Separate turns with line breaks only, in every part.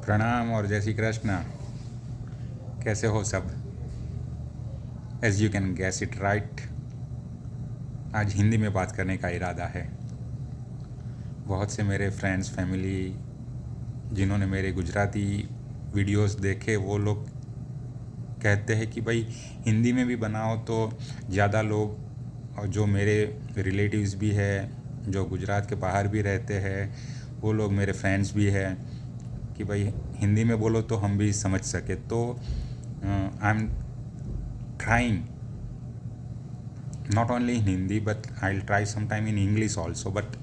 प्रणाम और जय श्री कृष्ण। कैसे हो सब? As you can guess it right, आज हिंदी में बात करने का इरादा है। बहुत से मेरे फ्रेंड्स फैमिली जिन्होंने मेरे गुजराती वीडियोस देखे, वो लोग कहते हैं कि भाई हिंदी में भी बनाओ तो ज़्यादा लोग, और जो मेरे रिलेटिव्स भी है जो गुजरात के बाहर भी रहते हैं, वो लोग मेरे फ्रेंड्स भी हैं कि भाई हिंदी में बोलो तो हम भी समझ सके। तो I am trying not only in Hindi but I'll try sometime in English also, but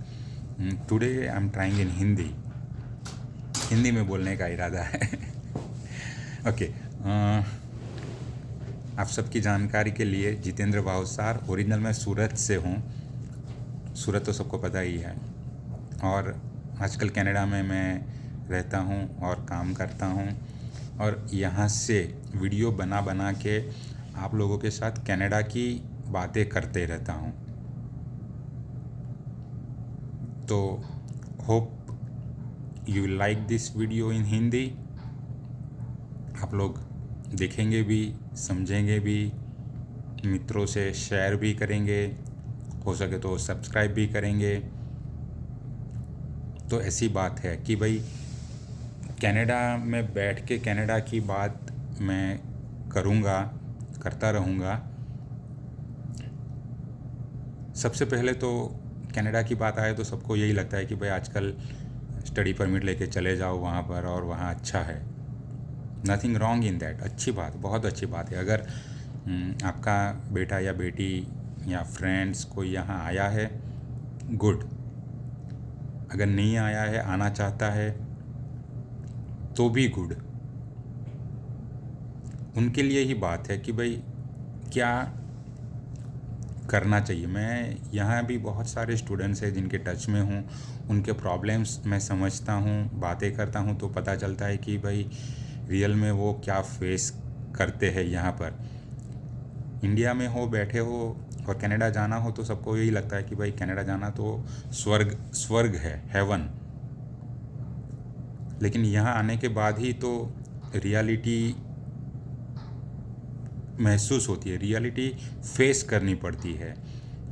today I'm trying in Hindi में बोलने का इरादा है। ओके, आप सबकी जानकारी के लिए जितेंद्र भावसार, ओरिजिनल मैं सूरत से हूँ। सूरत तो सबको पता ही है, और आजकल कनाडा में मैं रहता हूँ और काम करता हूँ, और यहाँ से वीडियो बना बना के आप लोगों के साथ कनाडा की बातें करते रहता हूँ। तो hope you like this video इन हिंदी। आप लोग देखेंगे भी, समझेंगे भी, मित्रों से शेयर भी करेंगे, हो सके तो सब्सक्राइब भी करेंगे। तो ऐसी बात है कि भाई कनाडा में बैठ के कनाडा की बात मैं करूँगा, करता रहूँगा। सबसे पहले तो कनाडा की बात आए तो सबको यही लगता है कि भाई आजकल स्टडी परमिट लेके चले जाओ वहाँ पर और वहाँ अच्छा है। नथिंग रॉन्ग इन दैट, अच्छी बात, बहुत अच्छी बात है। अगर आपका बेटा या बेटी या फ्रेंड्स कोई यहाँ आया है, गुड। अगर नहीं आया है, आना चाहता है, तो भी गुड। उनके लिए ही बात है कि भाई क्या करना चाहिए। मैं यहाँ भी बहुत सारे स्टूडेंट्स हैं जिनके टच में हूँ, उनके प्रॉब्लम्स मैं समझता हूँ, बातें करता हूँ, तो पता चलता है कि भाई रियल में वो क्या फेस करते हैं यहाँ पर। इंडिया में हो, बैठे हो, और कनाडा जाना हो तो सबको यही लगता है कि भाई कनाडा जाना तो स्वर्ग है, हेवन। लेकिन यहाँ आने के बाद ही तो रियलिटी महसूस होती है, रियलिटी फेस करनी पड़ती है।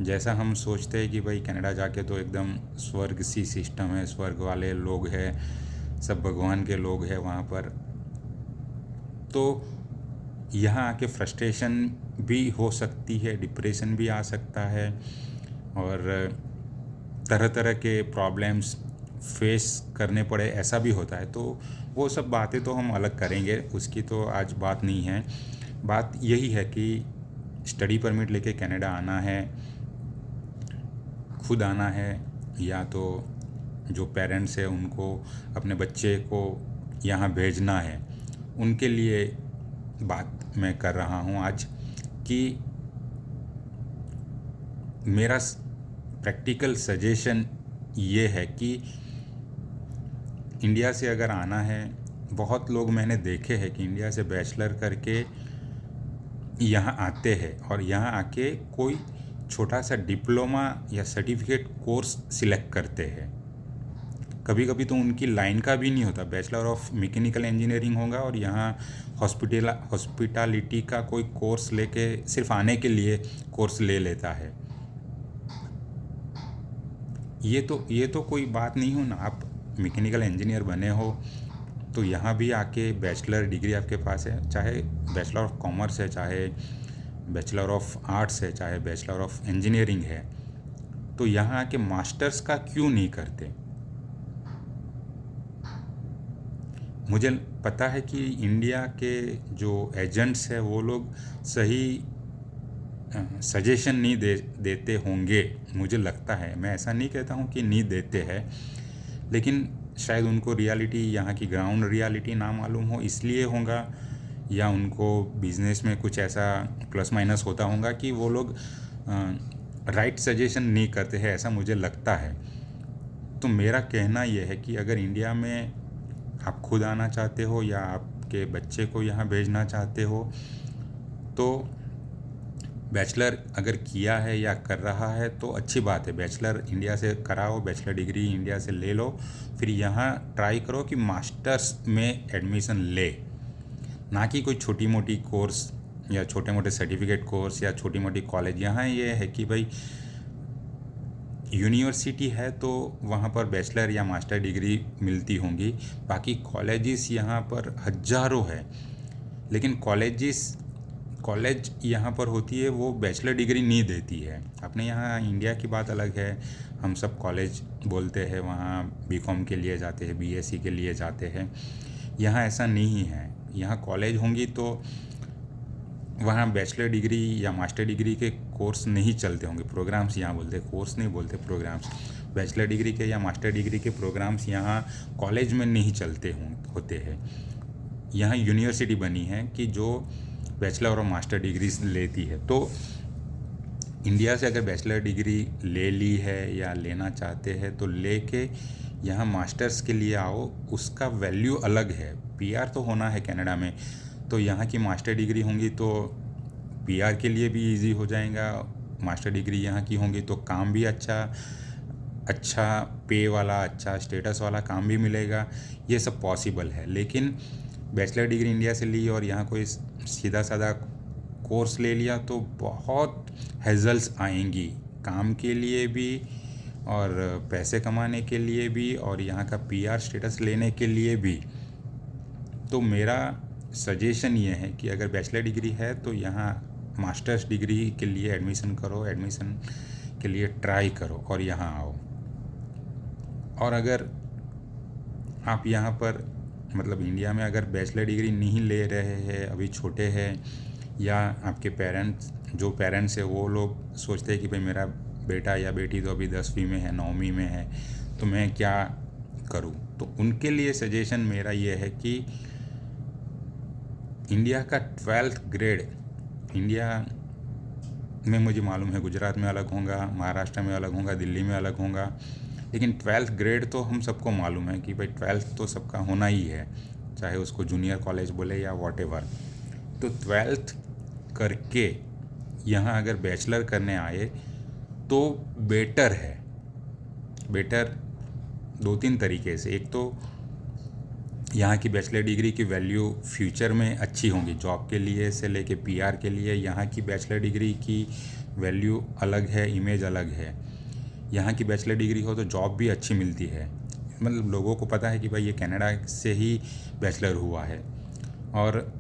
जैसा हम सोचते हैं कि भाई कनाडा जाके तो एकदम स्वर्ग सी सिस्टम है, स्वर्ग वाले लोग हैं, सब भगवान के लोग हैं वहाँ पर, तो यहाँ आके फ्रस्ट्रेशन भी हो सकती है, डिप्रेशन भी आ सकता है, और तरह तरह के प्रॉब्लम्स फेस करने पड़े, ऐसा भी होता है। तो वो सब बातें तो हम अलग करेंगे, उसकी तो आज बात नहीं है। बात यही है कि स्टडी परमिट लेके कनाडा आना है, खुद आना है, या तो जो पेरेंट्स हैं उनको अपने बच्चे को यहाँ भेजना है, उनके लिए बात मैं कर रहा हूँ आज। कि मेरा प्रैक्टिकल सजेशन ये है कि इंडिया से अगर आना है, बहुत लोग मैंने देखे हैं कि इंडिया से बैचलर करके यहाँ आते हैं और यहाँ आके कोई छोटा सा डिप्लोमा या सर्टिफिकेट कोर्स सिलेक्ट करते हैं। कभी कभी तो उनकी लाइन का भी नहीं होता, बैचलर ऑफ मैकेनिकल इंजीनियरिंग होगा और यहाँ हॉस्पिटैलिटी का कोई कोर्स लेके सिर्फ आने के लिए कोर्स ले लेता है। ये तो कोई बात नहीं हो ना। आप मैकेनिकल इंजीनियर बने हो तो यहाँ भी आके बैचलर डिग्री आपके पास है, चाहे बैचलर ऑफ कॉमर्स है, चाहे बैचलर ऑफ आर्ट्स है, चाहे बैचलर ऑफ इंजीनियरिंग है, तो यहाँ आके मास्टर्स का क्यों नहीं करते। मुझे पता है कि इंडिया के जो एजेंट्स हैं वो लोग सही सजेशन नहीं देते होंगे, मुझे लगता है। मैं ऐसा नहीं कहता हूँ कि नहीं देते हैं, लेकिन शायद उनको रियलिटी, यहाँ की ग्राउंड रियलिटी ना मालूम हो, इसलिए होगा, या उनको बिजनेस में कुछ ऐसा प्लस माइनस होता होगा कि वो लोग राइट सजेशन नहीं करते हैं, ऐसा मुझे लगता है। तो मेरा कहना यह है कि अगर इंडिया में आप खुद आना चाहते हो या आपके बच्चे को यहाँ भेजना चाहते हो, तो बैचलर अगर किया है या कर रहा है तो अच्छी बात है, बैचलर इंडिया से कराओ, बैचलर डिग्री इंडिया से ले लो, फिर यहाँ ट्राई करो कि मास्टर्स में एडमिशन ले, ना कि कोई छोटी मोटी कोर्स या छोटे मोटे सर्टिफिकेट कोर्स या छोटी मोटी कॉलेज। यहाँ ये है कि भाई यूनिवर्सिटी है तो वहाँ पर बैचलर या मास्टर डिग्री मिलती होंगी, बाकी कॉलेजेस यहाँ पर हज़ारों है, लेकिन कॉलेज यहाँ पर होती है वो बैचलर डिग्री नहीं देती है। अपने यहाँ इंडिया की बात अलग है, हम सब कॉलेज बोलते हैं, वहाँ बीकॉम के लिए जाते हैं, बीएससी के लिए जाते हैं। यहाँ ऐसा नहीं है, यहाँ कॉलेज होंगी तो वहाँ बैचलर डिग्री या मास्टर डिग्री के कोर्स नहीं चलते होंगे, प्रोग्राम्स यहाँ बोलते, कोर्स नहीं बोलते, प्रोग्राम्स। बैचलर डिग्री के या मास्टर डिग्री के प्रोग्राम्स यहाँ कॉलेज में नहीं चलते होते हैं। यहाँ यूनिवर्सिटी बनी है कि जो बैचलर और मास्टर डिग्री लेती है। तो इंडिया से अगर बैचलर डिग्री ले ली है या लेना चाहते हैं तो लेके यहाँ मास्टर्स के लिए आओ, उसका वैल्यू अलग है। पीआर तो होना है कनाडा में, तो यहाँ की मास्टर डिग्री होंगी तो पीआर के लिए भी इजी हो जाएगा। मास्टर डिग्री यहाँ की होंगी तो काम भी अच्छा पे वाला, अच्छा स्टेटस वाला काम भी मिलेगा, ये सब पॉसिबल है। लेकिन बैचलर डिग्री इंडिया से ली और यहाँ कोई सीधा साधा कोर्स ले लिया तो बहुत हेज़ल्स आएंगी, काम के लिए भी और पैसे कमाने के लिए भी और यहाँ का पीआर स्टेटस लेने के लिए भी। तो मेरा सजेशन ये है कि अगर बैचलर डिग्री है तो यहाँ मास्टर्स डिग्री के लिए एडमिशन करो, एडमिशन के लिए ट्राई करो और यहाँ आओ। और अगर आप यहाँ पर मतलब इंडिया में अगर बैचलर डिग्री नहीं ले रहे हैं, अभी छोटे हैं, या आपके पेरेंट्स है वो लोग सोचते हैं कि भाई मेरा बेटा या बेटी तो अभी 10वीं में है, 9वीं में है, तो मैं क्या करूँ, तो उनके लिए सजेशन मेरा ये है कि इंडिया का 12th ग्रेड, इंडिया में मुझे मालूम है गुजरात में अलग होगा, महाराष्ट्र में अलग होगा, दिल्ली में अलग होगा, लेकिन 12th ग्रेड तो हम सबको मालूम है कि भाई 12th तो सबका होना ही है, चाहे उसको जूनियर कॉलेज बोले या वॉटेवर। तो 12th करके यहाँ अगर बैचलर करने आए तो बेटर है। बेटर 2-3 तरीके से, एक तो यहाँ की बैचलर डिग्री की वैल्यू फ्यूचर में अच्छी होंगी, जॉब के लिए से लेके पीआर के लिए यहाँ की बैचलर डिग्री की वैल्यू अलग है, इमेज अलग है। यहाँ की बैचलर डिग्री हो तो जॉब भी अच्छी मिलती है, मतलब लोगों को पता है कि भाई ये कनाडा से ही बैचलर हुआ है। और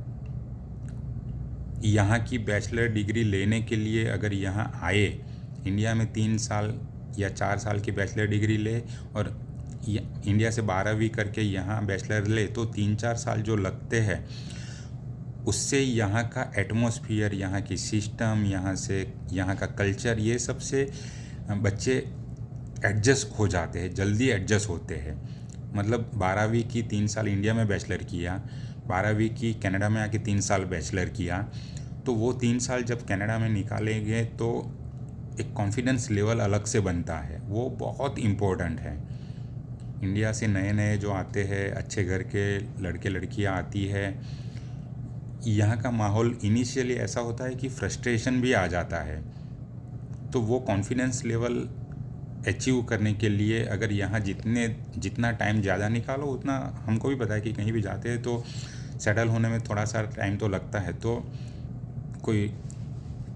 यहाँ की बैचलर डिग्री लेने के लिए अगर यहाँ आए, इंडिया में 3 साल या 4 साल की बैचलर डिग्री ले और इंडिया से 12वीं करके यहाँ बैचलर ले तो 3-4 साल जो लगते हैं उससे यहाँ का एटमॉस्फेयर, यहाँ की सिस्टम, यहाँ का कल्चर, ये सब से बच्चे एडजस्ट हो जाते हैं, जल्दी एडजस्ट होते हैं। मतलब 12वीं की 3 साल इंडिया में बैचलर किया, 12वीं की कनाडा में आके 3 साल बैचलर किया, तो वो 3 साल जब कनाडा में निकालेंगे तो एक कॉन्फिडेंस लेवल अलग से बनता है, वो बहुत इम्पोर्टेंट है। इंडिया से नए नए जो आते हैं, अच्छे घर के लड़के लड़कियां आती है, यहाँ का माहौल इनिशियली ऐसा होता है कि फ्रस्ट्रेशन भी आ जाता है। तो वो कॉन्फिडेंस लेवल अचीव करने के लिए अगर यहाँ जितना टाइम ज़्यादा निकालो उतना, हमको भी पता है कि कहीं भी जाते हैं तो सेटल होने में थोड़ा सा टाइम तो लगता है। तो कोई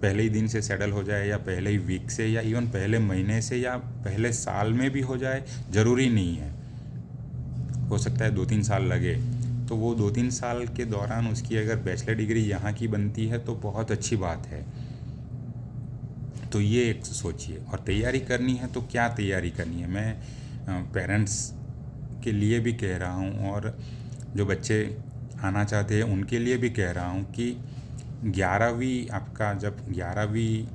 पहले ही दिन से सेटल हो जाए या पहले ही वीक से या इवन पहले महीने से या पहले साल में भी हो जाए, ज़रूरी नहीं है, हो सकता है 2-3 साल लगे। तो वो 2-3 साल के दौरान उसकी अगर बैचलर डिग्री यहाँ की बनती है तो बहुत अच्छी बात है। तो ये एक सोचिए। और तैयारी करनी है तो क्या तैयारी करनी है, मैं पेरेंट्स के लिए भी कह रहा हूँ और जो बच्चे आना चाहते हैं उनके लिए भी कह रहा हूँ कि 11वीं आपका जब 11वीं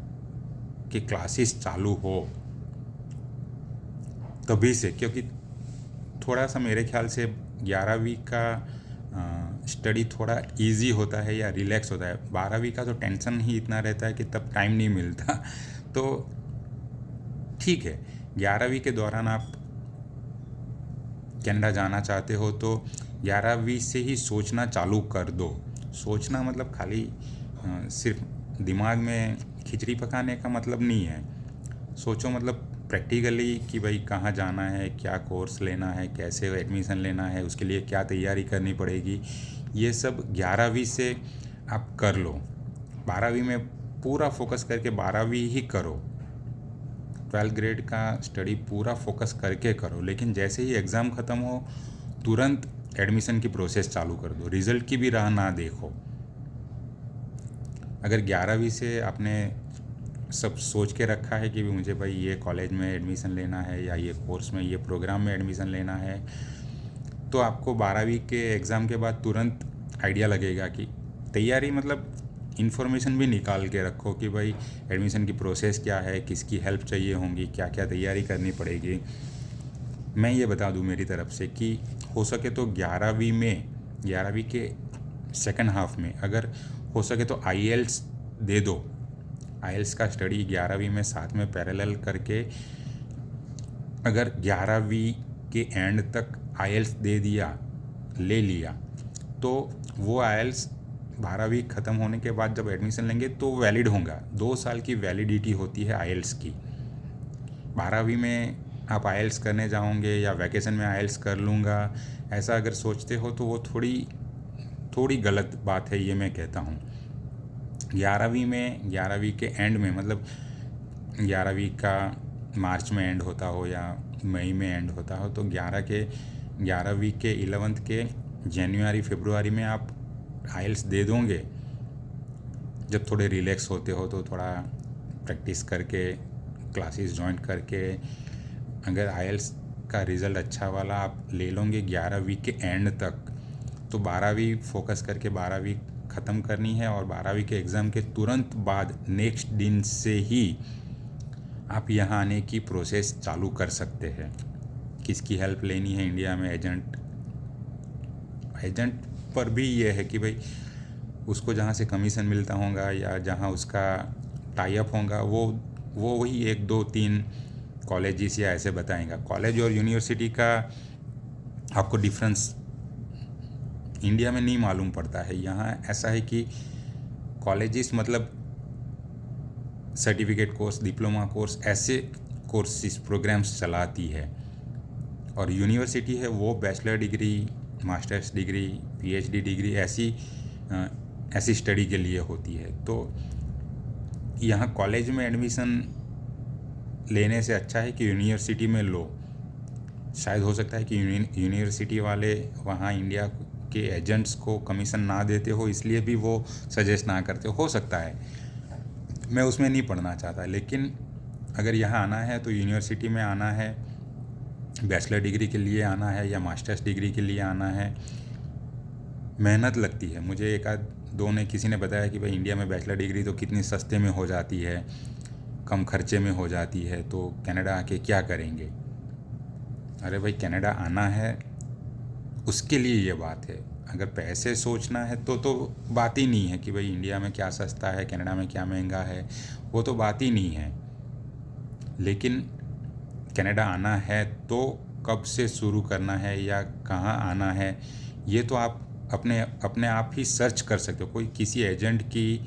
के क्लासेस चालू हो तभी से, क्योंकि थोड़ा सा मेरे ख्याल से 11वीं का स्टडी थोड़ा इजी होता है या रिलैक्स होता है। 12वीं का तो टेंशन ही इतना रहता है कि तब टाइम नहीं मिलता। तो ठीक है, 11वीं के दौरान आप कनाडा जाना चाहते हो तो 11वीं से ही सोचना चालू कर दो। सोचना मतलब खाली सिर्फ दिमाग में खिचड़ी पकाने का मतलब नहीं है। सोचो मतलब प्रैक्टिकली कि भाई कहाँ जाना है, क्या कोर्स लेना है, कैसे एडमिशन लेना है, उसके लिए क्या तैयारी करनी पड़ेगी, ये सब 11वीं से आप कर लो। 12वीं में पूरा फोकस करके 12वीं ही करो, 12th ग्रेड का स्टडी पूरा फोकस करके करो। लेकिन जैसे ही एग्ज़ाम ख़त्म हो तुरंत एडमिशन की प्रोसेस चालू कर दो, रिज़ल्ट की भी राह ना देखो। अगर 11वीं से आपने सब सोच के रखा है कि मुझे भाई ये कॉलेज में एडमिशन लेना है या ये कोर्स में, ये प्रोग्राम में एडमिशन लेना है, तो आपको 12वीं के एग्ज़ाम के बाद तुरंत आइडिया लगेगा कि तैयारी मतलब इन्फॉर्मेशन भी निकाल के रखो कि भाई एडमिशन की प्रोसेस क्या है, किसकी हेल्प चाहिए होंगी, क्या क्या तैयारी करनी पड़ेगी। मैं ये बता दूं मेरी तरफ से कि हो सके तो 11वीं के सेकंड हाफ में अगर हो सके तो IELTS दे दो। IELTS का स्टडी 11वीं में साथ में पैरेलल करके अगर 11वीं के एंड तक IELTS दे दिया, ले लिया, तो वो IELTS 12वीं ख़त्म होने के बाद जब एडमिशन लेंगे तो वैलिड होगा। 2 साल की वैलिडिटी होती है IELTS की। 12वीं में आप IELTS करने जाओगे या वैकेशन में IELTS कर लूँगा, ऐसा अगर सोचते हो तो वो थोड़ी गलत बात है, ये मैं कहता हूँ। 11वीं के एंड में मतलब 11वीं का मार्च में एंड होता हो या मई में एंड होता हो, तो 11वीं के 11th के जनवरी फरवरी में आप IELTS दे दोगे। जब थोड़े रिलैक्स होते हो तो थोड़ा प्रैक्टिस करके क्लासेस ज्वाइन करके अगर IELTS का रिज़ल्ट अच्छा वाला आप ले लोगे 11वीं के एंड तक, तो 12वीं फोकस करके 12वीं ख़त्म करनी है और 12वीं के एग्ज़ाम के तुरंत बाद नेक्स्ट दिन से ही आप यहाँ आने की प्रोसेस चालू कर सकते हैं। किसकी हेल्प लेनी है इंडिया में? एजेंट पर भी ये है कि भाई उसको जहाँ से कमीशन मिलता होगा या जहाँ उसका टाई अप होगा वो वही 1 2 3 कॉलेजेस या ऐसे बताएगा। कॉलेज और यूनिवर्सिटी का आपको डिफरेंस इंडिया में नहीं मालूम पड़ता है। यहाँ ऐसा है कि कॉलेजेस मतलब सर्टिफिकेट कोर्स, डिप्लोमा कोर्स, ऐसे कोर्सेज प्रोग्राम्स चलाती है, और यूनिवर्सिटी है वो bachelor degree, masters degree, PhD degree ऐसी स्टडी के लिए होती है। तो यहाँ कॉलेज में एडमिशन लेने से अच्छा है कि यूनिवर्सिटी में लो। शायद हो सकता है कि यूनिवर्सिटी वाले वहाँ इंडिया के एजेंट्स को कमीशन ना देते हो, इसलिए भी वो सजेस्ट ना करते हो सकता है। मैं उसमें नहीं पढ़ना चाहता, लेकिन अगर यहाँ आना है तो यूनिवर्सिटी में आना है, बैचलर डिग्री के लिए आना है या मास्टर्स डिग्री के लिए आना है। मेहनत लगती है। मुझे एक आध दो ने किसी ने बताया कि भाई इंडिया में बैचलर डिग्री तो कितनी सस्ते में हो जाती है, कम खर्चे में हो जाती है, तो कनाडा आके क्या करेंगे। अरे भाई कनाडा आना है उसके लिए ये बात है। अगर पैसे सोचना है तो बात ही नहीं है कि भाई इंडिया में क्या सस्ता है, कनाडा में क्या महंगा है, वो तो बात ही नहीं है। लेकिन कनाडा आना है तो कब से शुरू करना है या कहाँ आना है, ये तो आप अपने आप ही सर्च कर सकते हो। कोई किसी एजेंट की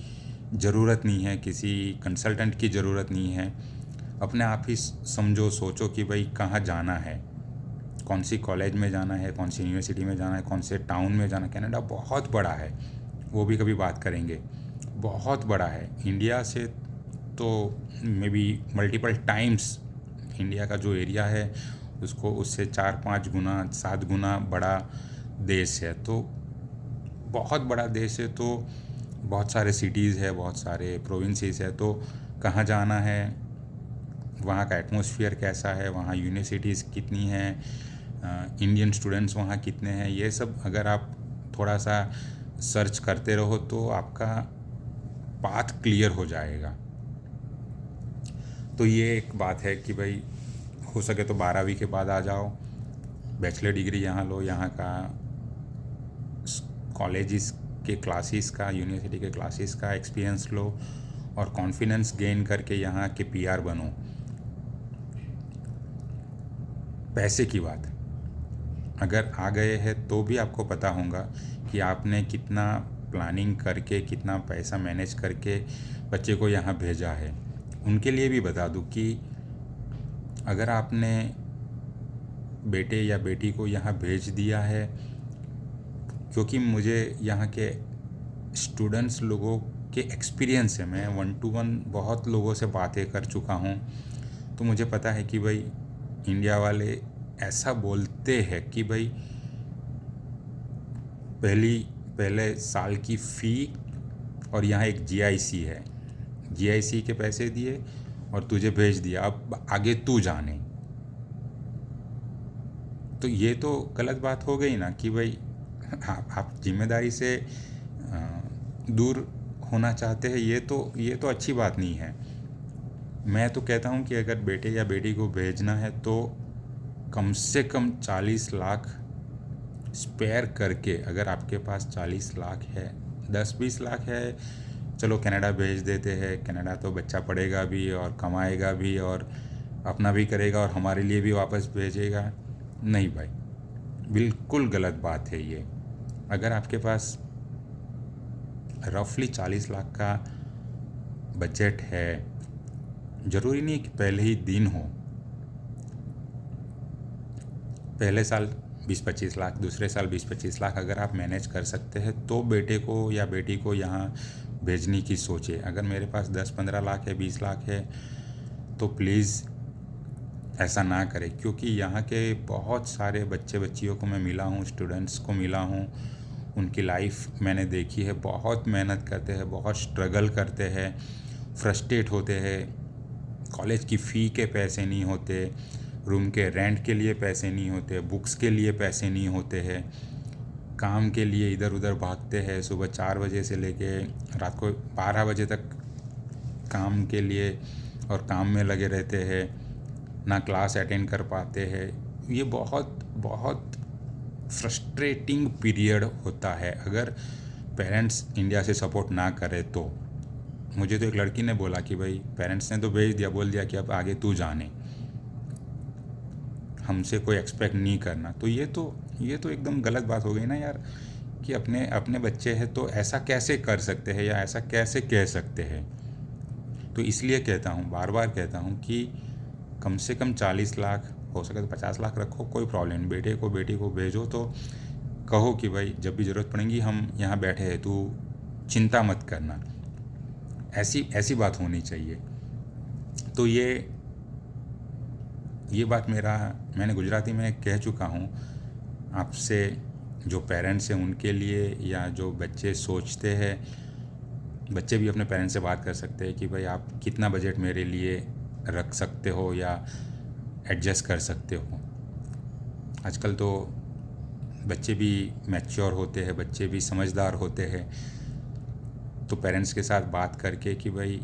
ज़रूरत नहीं है, किसी कंसल्टेंट की ज़रूरत नहीं है। अपने आप ही समझो, सोचो कि भाई कहाँ जाना है, कौन सी कॉलेज में जाना है, कौन सी यूनिवर्सिटी में जाना है, कौन से टाउन में जाना है। कनाडा बहुत बड़ा है, वो भी कभी बात करेंगे। बहुत बड़ा है, इंडिया से तो may be multiple times India का जो एरिया है उससे 4-5 गुना 7 गुना बड़ा देश है। तो बहुत बड़ा देश है, तो बहुत सारे सिटीज़ है, बहुत सारे प्रोविंसेस है। तो कहाँ जाना है, वहाँ का एटमॉस्फेयर कैसा है, वहाँ यूनिवर्सिटीज़ कितनी हैं, इंडियन स्टूडेंट्स वहाँ कितने हैं, ये सब अगर आप थोड़ा सा सर्च करते रहो तो आपका पाथ क्लियर हो जाएगा। तो ये एक बात है कि भाई हो सके तो 12वीं के बाद आ जाओ, बैचलर डिग्री यहाँ लो, यहाँ का कॉलेजेस के क्लासेस का, यूनिवर्सिटी के क्लासेस का एक्सपीरियंस लो और कॉन्फिडेंस गेन करके यहाँ के PR बनो। पैसे की बात अगर आ गए हैं तो भी आपको पता होगा कि आपने कितना प्लानिंग करके, कितना पैसा मैनेज करके बच्चे को यहाँ भेजा है। उनके लिए भी बता दूँ कि अगर आपने बेटे या बेटी को यहाँ भेज दिया है, क्योंकि मुझे यहाँ के स्टूडेंट्स लोगों के एक्सपीरियंस है, मैं 1 to 1 बहुत लोगों से बातें कर चुका हूँ, तो मुझे पता है कि भाई इंडिया ऐसा बोलते हैं कि भाई पहले साल की फ़ी और यहाँ एक जीआईसी है, जीआईसी के पैसे दिए और तुझे भेज दिया, अब आगे तू जाने। तो ये तो गलत बात हो गई ना कि भाई आप जिम्मेदारी से दूर होना चाहते हैं, ये तो अच्छी बात नहीं है। मैं तो कहता हूँ कि अगर बेटे या बेटी को भेजना है तो कम से कम 40 लाख स्पेयर करके, अगर आपके पास 40 लाख है, 10-20 लाख है, चलो कनाडा भेज देते हैं। कनाडा तो बच्चा पढ़ेगा भी और कमाएगा भी और अपना भी करेगा और हमारे लिए भी वापस भेजेगा। नहीं भाई, बिल्कुल गलत बात है ये। अगर आपके पास रफली 40 लाख का बजट है, ज़रूरी नहीं कि पहले ही दिन हो, पहले साल 20-25 लाख, दूसरे साल 20-25 लाख अगर आप मैनेज कर सकते हैं तो बेटे को या बेटी को यहाँ भेजने की सोचें। अगर मेरे पास 10-15 लाख है, 20 लाख है, तो प्लीज़ ऐसा ना करें, क्योंकि यहाँ के बहुत सारे बच्चियों को मैं मिला हूँ, स्टूडेंट्स को मिला हूँ, उनकी लाइफ मैंने देखी है। बहुत मेहनत करते हैं, बहुत स्ट्रगल करते हैं, फ्रस्ट्रेट होते हैं, कॉलेज की फ़ी के पैसे नहीं होते, रूम के रेंट के लिए पैसे नहीं होते, बुक्स के लिए पैसे नहीं होते हैं, काम के लिए इधर उधर भागते हैं, सुबह 4 बजे से लेके रात को 12 बजे तक काम के लिए और काम में लगे रहते हैं, ना क्लास अटेंड कर पाते हैं। ये बहुत बहुत फ्रस्ट्रेटिंग पीरियड होता है अगर पेरेंट्स इंडिया से सपोर्ट ना करें तो। मुझे तो एक लड़की ने बोला कि भाई पेरेंट्स ने तो भेज दिया, बोल दिया कि अब आगे तू जाने, हमसे कोई एक्सपेक्ट नहीं करना। तो ये तो एकदम गलत बात हो गई ना यार, कि अपने बच्चे हैं तो ऐसा कैसे कर सकते हैं या ऐसा कैसे कह सकते हैं। तो इसलिए कहता हूँ, बार बार कहता हूँ कि कम से कम 40 लाख, हो सके तो 50 लाख रखो, कोई प्रॉब्लम नहीं। बेटे को बेटी को भेजो तो कहो कि भाई जब भी ज़रूरत पड़ेगी हम यहाँ बैठे हैं, तू चिंता मत करना। ऐसी बात होनी चाहिए। तो ये बात मैंने गुजराती में कह चुका हूँ आपसे। जो पेरेंट्स हैं उनके लिए, या जो बच्चे सोचते हैं, बच्चे भी अपने पेरेंट्स से बात कर सकते हैं कि भाई आप कितना बजट मेरे लिए रख सकते हो या एडजस्ट कर सकते हो। आजकल तो बच्चे भी मैच्योर होते हैं, बच्चे भी समझदार होते हैं। तो पेरेंट्स के साथ बात करके कि भाई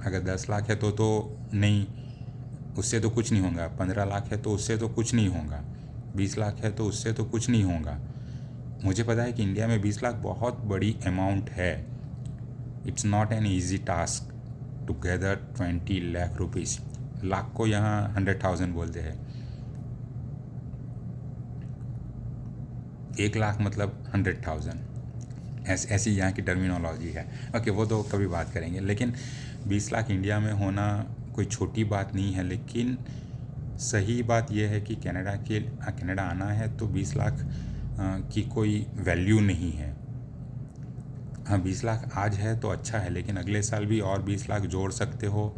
अगर 10 लाख है तो नहीं, उससे तो कुछ नहीं होगा, 15 लाख है तो उससे तो कुछ नहीं होगा, 20 लाख है तो उससे तो कुछ नहीं होगा। मुझे पता है कि इंडिया में 20 लाख बहुत बड़ी अमाउंट है। It's not an easy task to gather 20 lakh rupees. Lakh को यहाँ 100,000 बोलते हैं, 1 लाख मतलब 100,000, ऐसी यहाँ की टर्मिनोलॉजी है। ओके, वो तो कभी बात करेंगे। लेकिन 20 लाख इंडिया में होना कोई छोटी बात नहीं है। लेकिन सही बात यह है कि कनाडा आना है तो 20 लाख की कोई वैल्यू नहीं है। हाँ, 20 लाख आज है तो अच्छा है, लेकिन अगले साल भी और 20 लाख जोड़ सकते हो,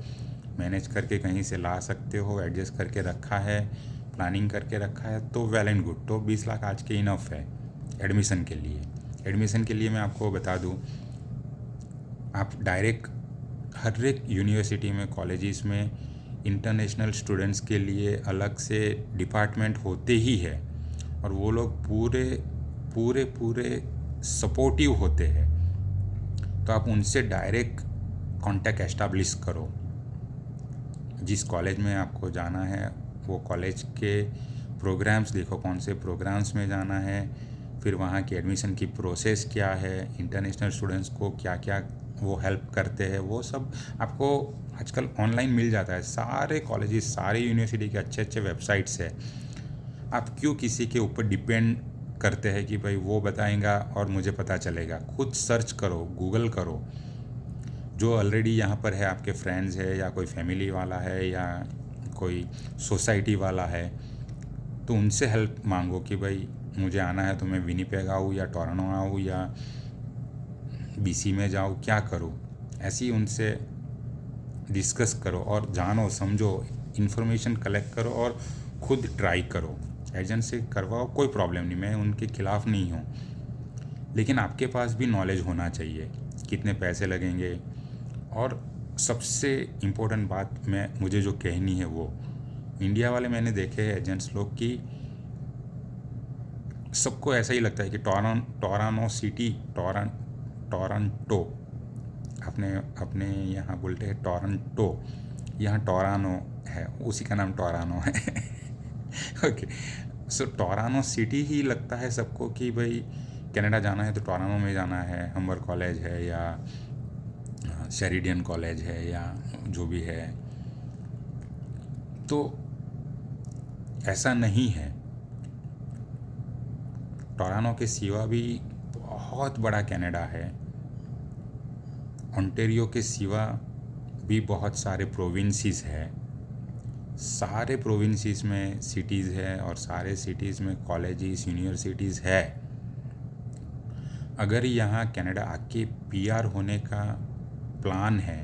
मैनेज करके कहीं से ला सकते हो, एडजस्ट करके रखा है, प्लानिंग करके रखा है तो वेल एंड गुड। तो 20 लाख आज के इनफ है एडमिशन के लिए। एडमिशन के लिए मैं आपको बता दूं, आप डायरेक्ट हर एक यूनिवर्सिटी में, कॉलेजेस में इंटरनेशनल स्टूडेंट्स के लिए अलग से डिपार्टमेंट होते ही है, और वो लोग पूरे सपोर्टिव होते हैं। तो आप उनसे डायरेक्ट कांटेक्ट एस्टैब्लिश करो। जिस कॉलेज में आपको जाना है वो कॉलेज के प्रोग्राम्स देखो, कौन से प्रोग्राम्स में जाना है, फिर वहाँ की एडमिशन की प्रोसेस क्या है, इंटरनेशनल स्टूडेंट्स को क्या क्या वो हेल्प करते हैं, वो सब आपको आजकल ऑनलाइन मिल जाता है। सारे कॉलेजेस, सारी यूनिवर्सिटी के अच्छे वेबसाइट्स है। आप क्यों किसी के ऊपर डिपेंड करते हैं कि भाई वो बताएगा और मुझे पता चलेगा। खुद सर्च करो, गूगल करो। जो ऑलरेडी यहाँ पर है, आपके फ्रेंड्स है या कोई फैमिली वाला है या कोई सोसाइटी वाला है, तो उनसे हेल्प मांगो कि भाई मुझे आना है तो मैं विनिपेग आऊँ या टोरंटो आऊँ या BC में जाऊँ, क्या करूँ। ऐसे ही उनसे डिस्कस करो और जानो समझो, इन्फॉर्मेशन कलेक्ट करो और खुद ट्राई करो। एजेंट से करवाओ, कोई प्रॉब्लम नहीं, मैं उनके खिलाफ़ नहीं हूँ, लेकिन आपके पास भी नॉलेज होना चाहिए कितने पैसे लगेंगे। और सबसे इम्पोर्टेंट बात मुझे जो कहनी है वो, इंडिया वाले मैंने देखे हैं एजेंट्स लोग कि सबको ऐसा ही लगता है कि टोरंटो अपने यहाँ बोलते हैं टोरंटो, यहाँ टोरानो है, उसी का नाम टोरानो है। ओके, सो टोरानो सिटी ही लगता है सबको कि भाई कनाडा जाना है तो टोरानो में जाना है, हम्बर कॉलेज है या शेरिडियन कॉलेज है या जो भी है। तो ऐसा नहीं है। टोरानो के सिवा भी बहुत बड़ा कनाडा है। ओंटारियो के सिवा भी बहुत सारे प्रोविंसेस है। सारे प्रोविंसेस में सिटीज़ है और सारे सिटीज़ में कॉलेजेस, यूनिवर्सिटीज़ है। अगर यहाँ कनाडा आके PR होने का प्लान है,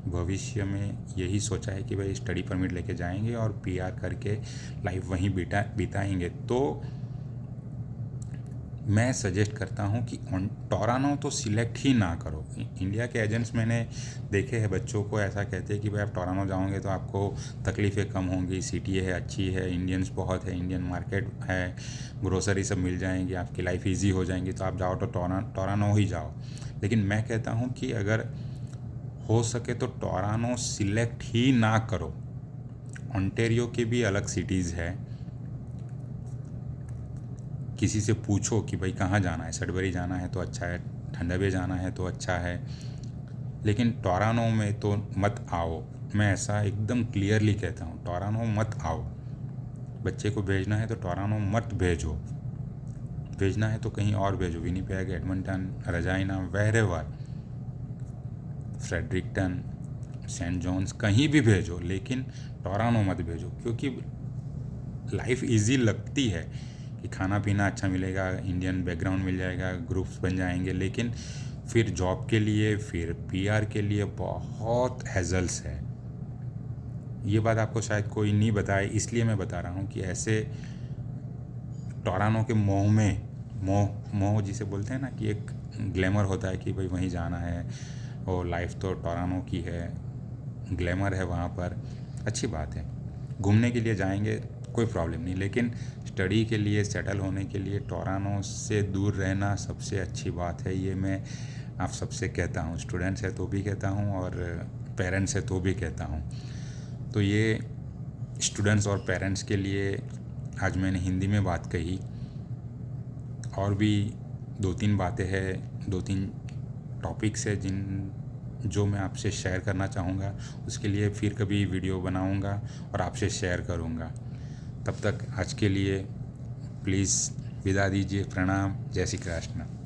भविष्य में यही सोचा है कि भाई स्टडी परमिट लेके जाएंगे और PR करके लाइफ वहीं बिताएंगे, तो मैं सजेस्ट करता हूँ कि टोरंटो तो सिलेक्ट ही ना करो। इंडिया के एजेंट्स मैंने देखे हैं, बच्चों को ऐसा कहते हैं कि भाई आप टोरंटो जाओगे तो आपको तकलीफ़ें कम होंगी, सिटी है अच्छी है, इंडियंस बहुत है, इंडियन मार्केट है, ग्रोसरी सब मिल जाएंगी, आपकी लाइफ ईजी हो जाएंगी, तो आप जाओ तो टोरंटो ही जाओ। लेकिन मैं कहता हूँ कि अगर हो सके तो टोरंटो सिलेक्ट ही ना करो। ओंटारियो के भी अलग सिटीज़ है, किसी से पूछो कि भाई कहाँ जाना है, सडबरी जाना है तो अच्छा है, ठंडा बे जाना है तो अच्छा है, लेकिन टोरंटो में तो मत आओ। मैं ऐसा एकदम क्लियरली कहता हूँ, टोरंटो मत आओ। बच्चे को भेजना है तो टोरंटो मत भेजो, भेजना है तो कहीं और भेजो, Winnipeg, Edmonton, Regina, wherever, Fredericton, Saint John's, कहीं भी भेजो, लेकिन टोरंटो मत भेजो। क्योंकि लाइफ इजी लगती है कि खाना पीना अच्छा मिलेगा, इंडियन बैकग्राउंड मिल जाएगा, ग्रुप्स बन जाएंगे, लेकिन फिर जॉब के लिए, फिर PR के लिए बहुत हैजल्स है। ये बात आपको शायद कोई नहीं बताए, इसलिए मैं बता रहा हूँ कि ऐसे टोरंटो के मोह जिसे बोलते हैं ना, कि एक ग्लैमर होता है कि भाई वहीं जाना है, और लाइफ तो टोरंटो की है, ग्लैमर है वहाँ पर, अच्छी बात है, घूमने के लिए जाएंगे कोई प्रॉब्लम नहीं, लेकिन स्टडी के लिए, सेटल होने के लिए टोरंटो से दूर रहना सबसे अच्छी बात है। ये मैं आप सबसे कहता हूँ, स्टूडेंट्स है तो भी कहता हूँ और पेरेंट्स है तो भी कहता हूँ। तो ये स्टूडेंट्स और पेरेंट्स के लिए आज मैंने हिंदी में बात कही, और भी 2-3 बातें हैं, 2-3 टॉपिक्स है जो मैं आपसे शेयर करना चाहूँगा। उसके लिए फिर कभी वीडियो बनाऊँगा और आपसे शेयर करूँगा। तब तक आज के लिए प्लीज़ विदा दीजिए। प्रणाम, जय श्री कृष्ण।